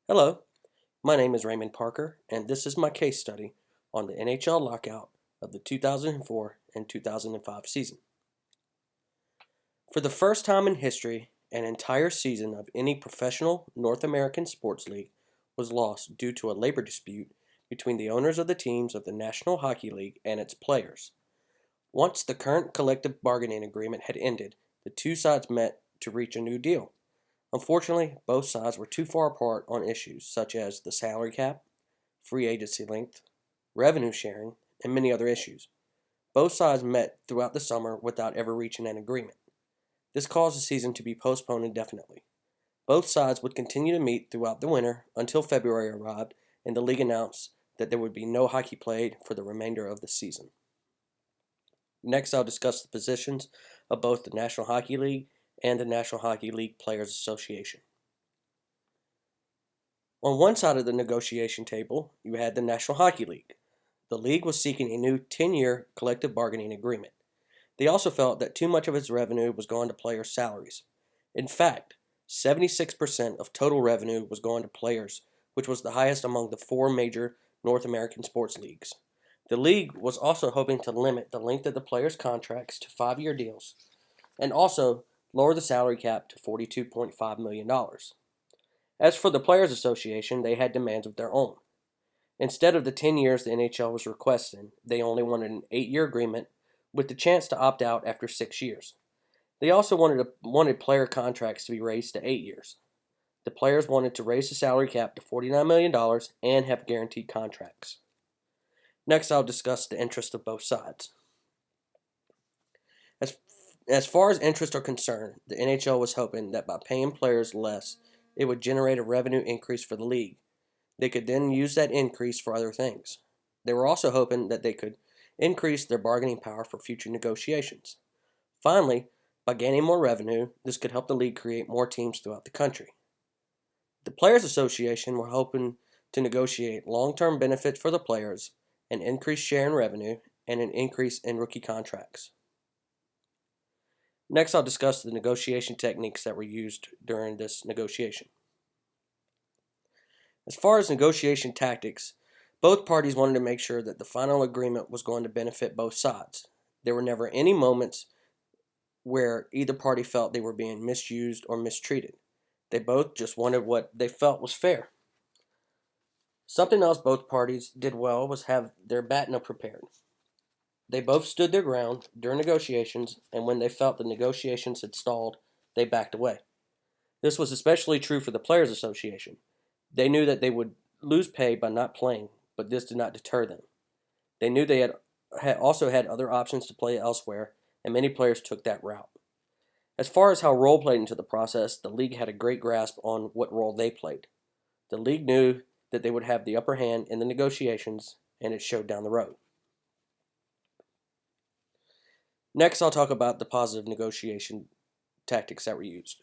Hello, my name is Raymond Parker, and this is my case study on the NHL lockout of the 2004 and 2005 season. For the first time in history, an entire season of any professional North American sports league was lost due to a labor dispute between the owners of the teams of the National Hockey League and its players. Once the current collective bargaining agreement had ended, the two sides met to reach a new deal. Unfortunately, both sides were too far apart on issues such as the salary cap, free agency length, revenue sharing, and many other issues. Both sides met throughout the summer without ever reaching an agreement. This caused the season to be postponed indefinitely. Both sides would continue to meet throughout the winter until February arrived and the league announced that there would be no hockey played for the remainder of the season. Next, I'll discuss the positions of both the National Hockey League and the National Hockey League Players Association. On one side of the negotiation table, you had the National Hockey League. The league was seeking a new 10-year collective bargaining agreement. They also felt that too much of its revenue was going to players' salaries. In fact, 76% of total revenue was going to players, which was the highest among the four major North American sports leagues. The league was also hoping to limit the length of the players' contracts to 5-year deals, and also lower the salary cap to $42.5 million. As for the Players Association, they had demands of their own. Instead of the 10 years the NHL was requesting, they only wanted an 8-year agreement with the chance to opt out after 6 years. They also wanted player contracts to be raised to 8 years. The players wanted to raise the salary cap to $49 million and have guaranteed contracts. Next, I'll discuss the interests of both sides. As far as interests are concerned, the NHL was hoping that by paying players less, it would generate a revenue increase for the league. They could then use that increase for other things. They were also hoping that they could increase their bargaining power for future negotiations. Finally, by gaining more revenue, this could help the league create more teams throughout the country. The Players Association were hoping to negotiate long-term benefits for the players, an increased share in revenue, and an increase in rookie contracts. Next, I'll discuss the negotiation techniques that were used during this negotiation. As far as negotiation tactics, both parties wanted to make sure that the final agreement was going to benefit both sides. There were never any moments where either party felt they were being misused or mistreated. They both just wanted what they felt was fair. Something else both parties did well was have their BATNA prepared. They both stood their ground during negotiations, and when they felt the negotiations had stalled, they backed away. This was especially true for the Players Association. They knew that they would lose pay by not playing, but this did not deter them. They knew they had also had other options to play elsewhere, and many players took that route. As far as how role played into the process, the league had a great grasp on what role they played. The league knew that they would have the upper hand in the negotiations, and it showed down the road. Next, I'll talk about the positive negotiation tactics that were used.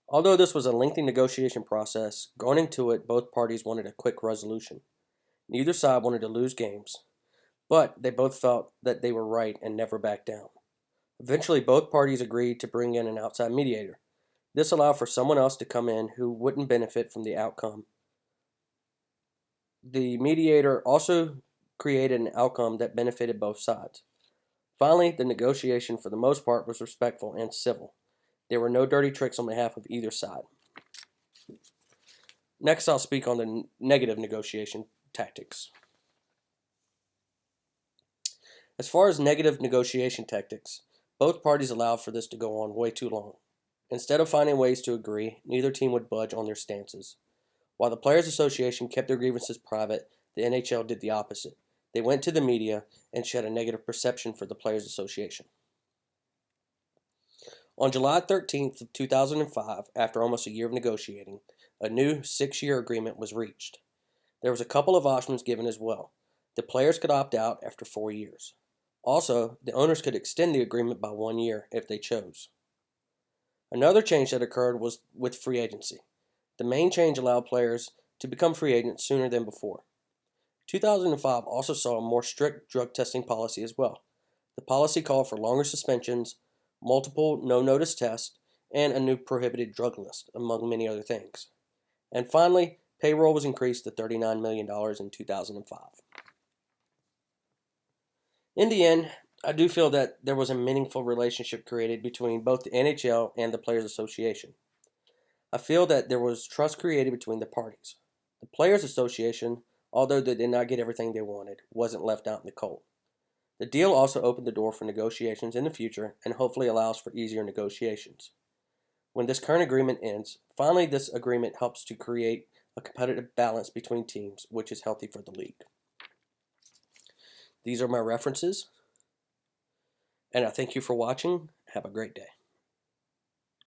Although this was a lengthy negotiation process, going into it, both parties wanted a quick resolution. Neither side wanted to lose games, but they both felt that they were right and never backed down. Eventually, both parties agreed to bring in an outside mediator. This allowed for someone else to come in who wouldn't benefit from the outcome. The mediator also created an outcome that benefited both sides. Finally, the negotiation for the most part was respectful and civil. There were no dirty tricks on behalf of either side. Next, I'll speak on the negative negotiation tactics. As far as negative negotiation tactics, both parties allowed for this to go on way too long. Instead of finding ways to agree, neither team would budge on their stances. While the Players Association kept their grievances private, the NHL did the opposite. They went to the media and shed a negative perception for the Players Association. On July 13th of 2005, after almost a year of negotiating, a new 6-year agreement was reached. There was a couple of options given as well. The players could opt out after 4 years. Also, the owners could extend the agreement by 1 year if they chose. Another change that occurred was with free agency. The main change allowed players to become free agents sooner than before. 2005 also saw a more strict drug testing policy as well. The policy called for longer suspensions, multiple no-notice tests, and a new prohibited drug list, among many other things. And finally, payroll was increased to $39 million in 2005. In the end, I do feel that there was a meaningful relationship created between both the NHL and the Players Association. I feel that there was trust created between the parties. The Players Association, although they did not get everything they wanted, wasn't left out in the cold. The deal also opened the door for negotiations in the future and hopefully allows for easier negotiations. When this current agreement ends, finally this agreement helps to create a competitive balance between teams, which is healthy for the league. These are my references, and I thank you for watching. Have a great day.